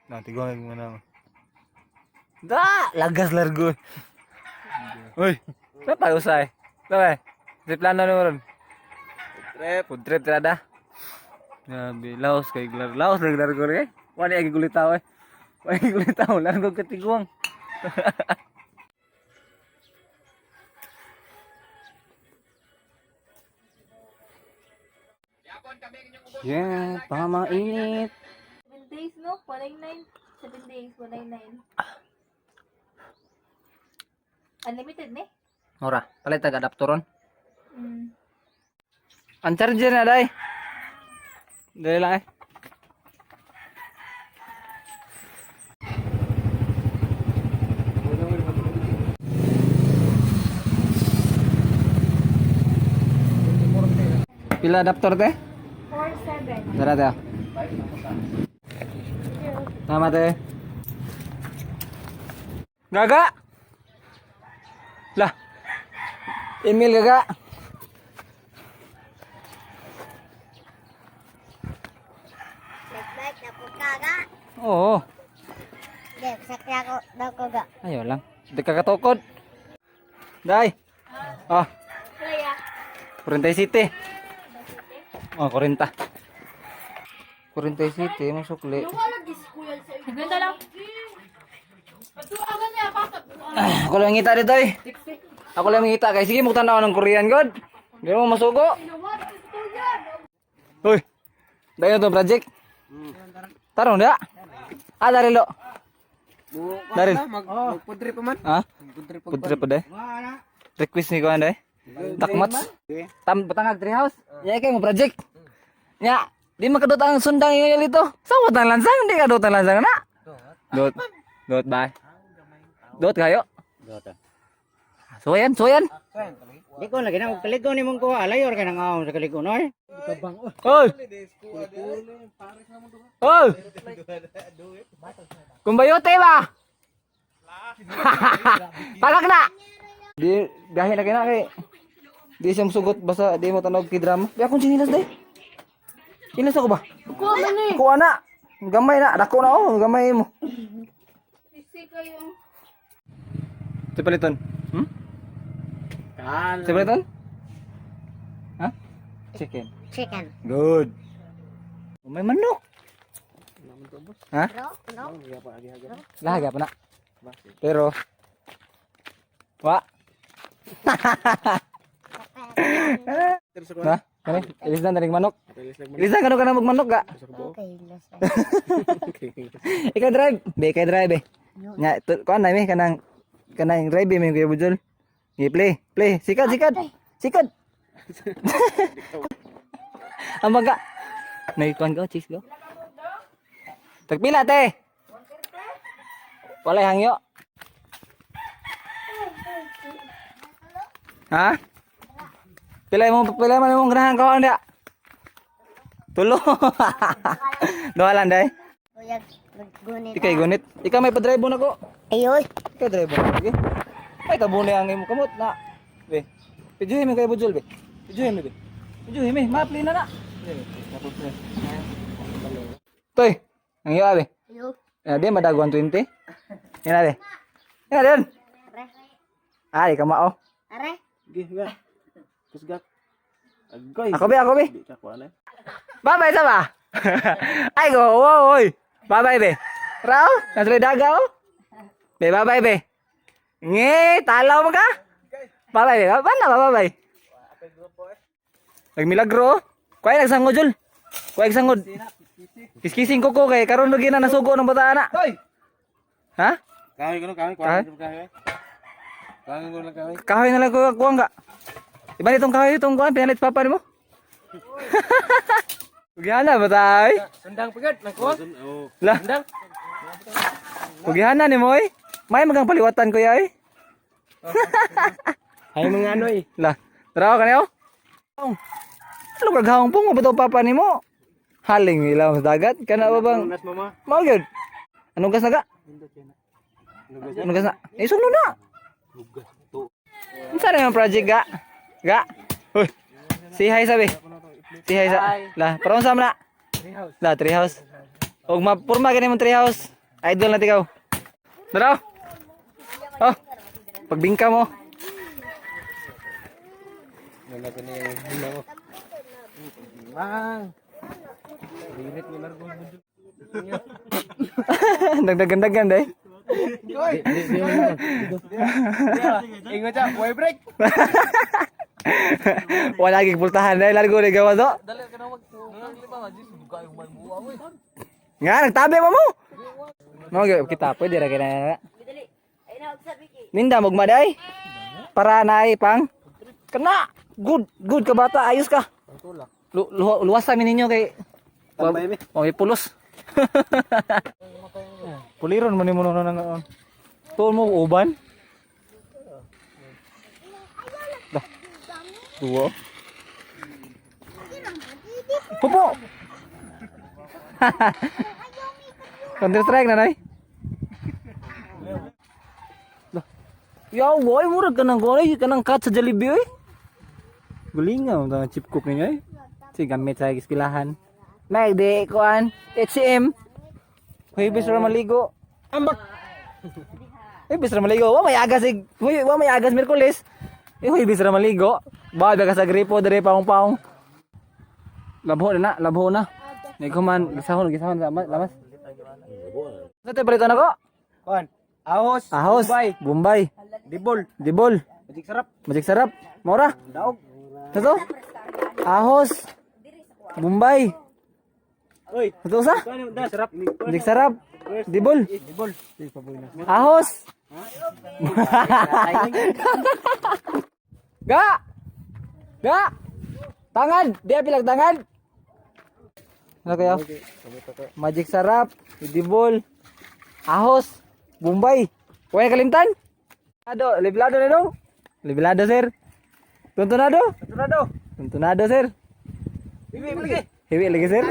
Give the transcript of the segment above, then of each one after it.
Nanti gua gimana? Da, lagas largo. Uy, kenapa usai? Kenapa? Trip lana naman. Food trip tirada. Grabe, laos kay glar. Laos lagi largo eh. Wala lagi kulit tao eh. Wala lagi kulit tao, largo ketiguang. Yeah, pamainit. 7 days, no? 199. 7 days, 199. Unlimited, ne? Ora, palit tag adaptoron. Mm. Ang charger na day. Dali lang eh. Pila adaptor teh? 47. Dara teh. Nama teh. Gaga. Lah. Email gaga. Baik-baik na po kaga. Oo. Hindi, sakya ko daw ko ga. Ayo lang. Di ka katukod. Day. Oh, Kaya. 47. Oh, 40. 47 mo sukli. Ganda lang. Ako lang ngita dito eh. Ako lang ngita kay sige mo tanaw ng Korean god. Di mo masugo. Hoy. Dayon to project. Tarong dia. Ah dari lo. Dari. Magpudri pa man. Ha? Pudre pa day. Request ni ko anday. Takmats. Batangag tree house. Ya kay mo project. Nya, di makadot ang sundang yung dito. Sawat ang lansang, di kadot ang lansang na. Dot. Dot bye. Dot kayo. Suyan, suyan. Di ko lagi na magkaligo ni mong kuha. Alayor ka nang sa kaligo no eh. Hoy. Hoy. Kumbayote ba? Pagak na. Di dahil na kina kay di siya musugot basta di mo tanog ki drama. Di akong sinilas day. Sinilas ako ba? Kuha man eh. Kuha na. Gamay na, dako na oh, gamay mo. Isi kayo. Sepaliton. Kan. Sepaliton? Ha? Chicken. Chicken. Good. May manok. Ha? No? Lahaga pa na. Pero wa. Na? Kani? Ilis na naring manok. Ilis na kano ka na magmanok ga? Okay, lasa. Ikaw drive. Be, kay drive eh. Nya, kuan na mi kanang drive mi kuya Bujol. Gi play, play. Sikat, sikat. Sikat. Ang baga. Nay kuan go, cheese go. Tagpila te. Walay hangyo. Ha? Pilay mo mong ganahan ko anda. Tulo. Doalan day. Kuya, maggunit. Ikay gunit. Ikaw may pa-drive na ko. Ayoy. Ikaw drive mo. Sige. Ay kabuni ang imo kamot na. Be. Pijuhin mi kay Bujol be. Pijuhin mi be. Pijuhin mi, mapli na na. Toy. Ang iya be. Ayo. Dia madaguan 20. Yan be. Yan din. Are. Ay kamao. Are. Gi ga. Kusgak. Agoy. Ako be. Di ka kuha na. Babay sa ba? Ay go, wow, oy. Babay be. Raw, nasli dagaw. Be babay be. Nge, talaw mo ka? Babay be. Paano ba babay? Nagmilagro. Kuya nagsangod jul. Kuya nagsangod. Kiskising ko kay karon lagi na nasugo ng bata na. Hoy. Ha? Kahoy ko kahoy. Kahoy? Kahoy. Kahoy ko lang kahoy. Kahoy na lang ko kuha nga. Iba nitong kahoy itong kuha pinalit papa nimo. Ugihana ba tay? Sundang pagad nako. Lah. Sundang. Ugihana ni mo eh. May magang paliwatan ko yay. Hay mga ano eh. Lah, tara ka niyo. Ano kaghawang pong mabato papa nimo? Haling ilaw sa dagat kana ba bang? Nas mama. Mao gyud. Anong gas na ga? Anong gas na? Isog na. Lugas to. Unsa na yung project ga? Ga. Hoy. Say hi sabi. Say hi sa. Lah, para unsa man na? Treehouse. Lah, tree house. Og mapurma kini mo tree house. Idol na ikaw. Daraw. Oh. Pagbingka mo. Mang. Dirit ni largo. Dagdagan deh. Ingat cak, boy break. Wala lagi pultahan deh largo deh gawa to. Nga nagtabi mo mo. No kita apa dia kira. Ninda mogma day. Para naay pang kena. Good ka bata, ayos ka. Luwas kami ninyo kay pulos. Puliron man mo nang tuon mo uban. Dah. Dua. Pupo. Counter strike na nay. Ya, boy, murag ka ng golay, ka ng cut sa Jollibee, oy. Gulingaw, ang chip cook ninyo, eh. Sige, gamit sa iskilahan. May, di, kuan, HCM. Huy, bis ra maligo. Ambak. Bis ra maligo. Wa may agas, wa may agas Miyerkules. Huy, bis ra maligo. Ba, ka sa gripo, dari paong-paong. Labho na. Nagkuman, gisahon sa lamas. Sa tayo balito na ko? Kon. Ahos. Bombay. Dibol. Magic sarap. Mora. Daog. Ito? Ahos. Bombay. Oy. Ito sa? Da sarap. Magic sarap. Dibol. Ahos. Ga. Tangan. Dia bilang tangan. Ano kayo? Magic sarap. Dibol. Ahos. Bombay. Kuya kalimtan? Liblado na dong. Liblado, sir. Tuntunado, sir. Hiwi lagi, sir.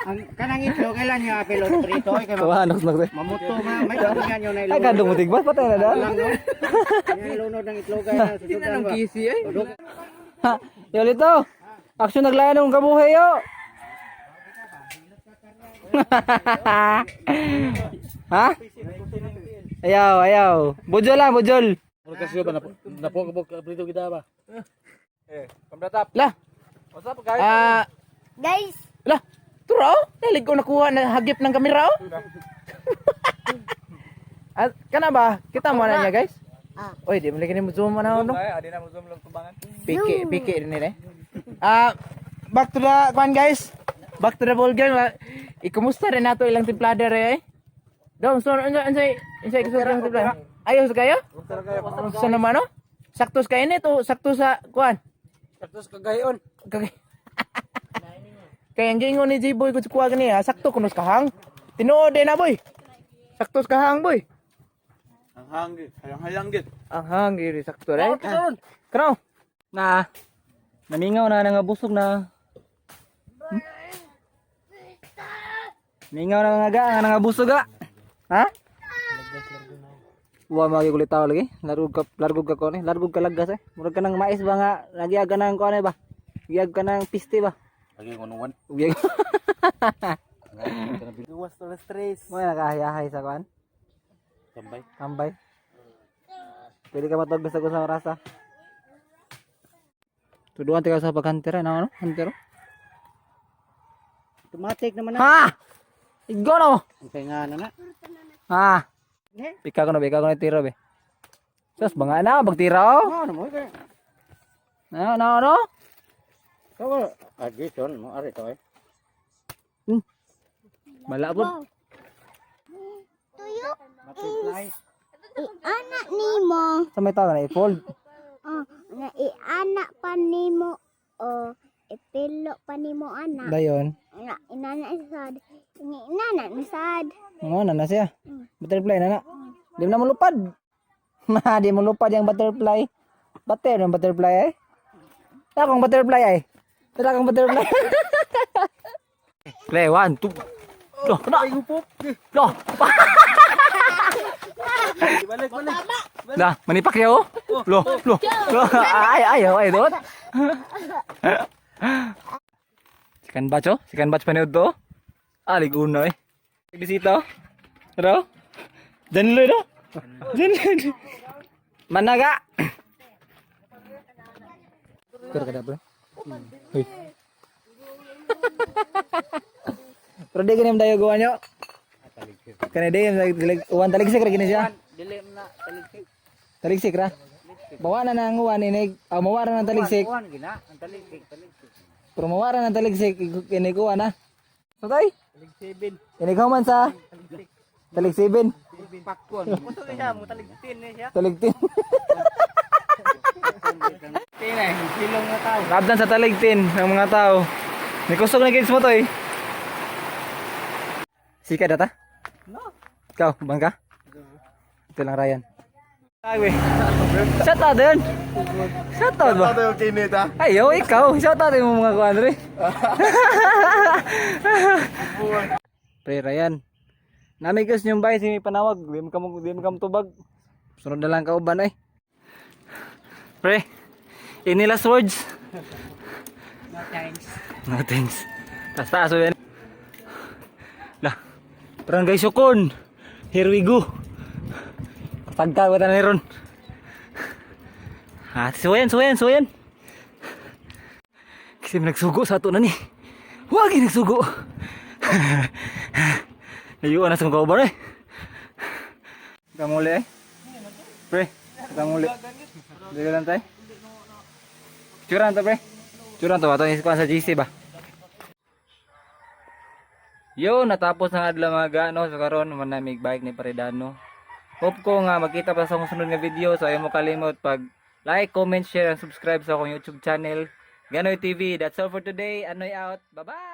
Ang kanang itlog kailan niya apelo prito ay kay Kawa, nok, sir. mamuto may tulingan yo na Ay, kandong mutig ba? Patay na daw. Yan lunod ng itlog ay sa sudan ba. Kisi ay. Ha, Yolito. Aksyon naglayan ng kabuhay, yo. Ha? Ayaw. Bujol. Kasi ba napo prito kita ba? Pamdatap. Lah. What's up, guys? Guys, Lah. Turo, nalig ko nakuha na hagip ng kamera. At kana ba? Kita mo na niya, guys. Oy, di mo lagi mo zoom na no. Adi na mo zoom lang tubangan. Piki din eh. Back to the kwan, guys. Back to the ball game. Ikumusta rin nato ilang timplader eh. Dong, so ansay kusulang timplader. Ayos kayo? Sa naman no? Saktos kayo nito, sakto sa kwan. Saktos kagayon. Kaya ang gingon ni J-Boy ko kuha gani ha, sakto kunos kahang. Tinuod din na boy. Saktos kahang boy. Hayang gid. Ang hangir sakto rin. Kano? Namingaw na busog na. Mingaw na nga busog ga. Ha? Wa magi kulit tao lagi. Largog ka ko ni. Largog ka lagas eh. Murag ka nang mais ba nga nagyag ka nang kuan ba? Nagyag ka nang piste ba? Lagi ko nuwan. Ugyag. Duwas to stress. Mo nakahayahay sa kuan. Tambay. Pwede ka matog basta ko sa rasa. Tuduan tika sa paghantera na ano? Hantero. Automatic naman na. Ha! Igo no. Kay nga na. Ha. Pika ko na tiro be. Sus banga na bagtiro. Ano mo kay? No. Ko addition mo ari to eh. Bala po. tuyo. Multiply. Anak nimo. Sa may tao na i-fold. Na anak pa nimo. Ipilo pa nimo anak. Dayon. Na inana sad. Inana na sad. Ano na siya? Butterfly na. Di na malupad. Di mo lupad yung butterfly. Bater yung butterfly eh. Takong butterfly eh. Takong butterfly. Play 1 2. Loh, kena. Loh. Balik. Dah, manipak ya oh. Loh. Ayo dot. Sikan batch paniud to. Liguna eh. Bisita. Ano? Diyan lo no? Diyan. Managa. Kira kada bro. Uy. Pero di ganyan dayo gawa nyo. Kana di uwan taligsik ra gini siya. Dili na taligsik. Taligsik ra. Bawa na nang uwan ini. Mawara ng taligsik. Kuan gina, ang taligsik. Pero mawara ng taligsik kini kuha na. Sotay. Taligsik 7. Ini man sa taligsik 7. Pakon. Kuto siya mo taligsin ni siya. Taligtin. Tinay, silong na tao. Rabdan sa taligtin ng mga tao. May kusog na kids mo to eh. Sika data? No. Ikaw, bangka? Ito lang Ryan. Ay, shout out din. Shout out ba? Ano yung kinit ha? Ayaw, ikaw. Shout out yung mga kuhan rin. Pre, Ryan. Namigas niyong bahay si panawag. Di mo kam tubag. Sunod na lang kauban eh. Pre, any last words? No thanks. No thanks. Taas o yan. Lah, Barangay Sukon. Here we go. Pagka ko na ron. Suwayan. Kasi nagsugo sa ato na ni. Huwag nagsugo. Nayuan na sa mga kauban eh. Kamuli eh. Pre, kamuli. Dili lang tayo. Curan to pre. Curan to ba? Ito yung sa GC ba? Yo, natapos na adlaw mga gano. So karon manamig bike ni Paredano. Hope ko nga magkita pa sa akong sunod nga video. So ayaw mo kalimot pag like, comment, share, and subscribe sa akong YouTube channel. Ganoy TV. That's all for today. Anoy out. Bye-bye!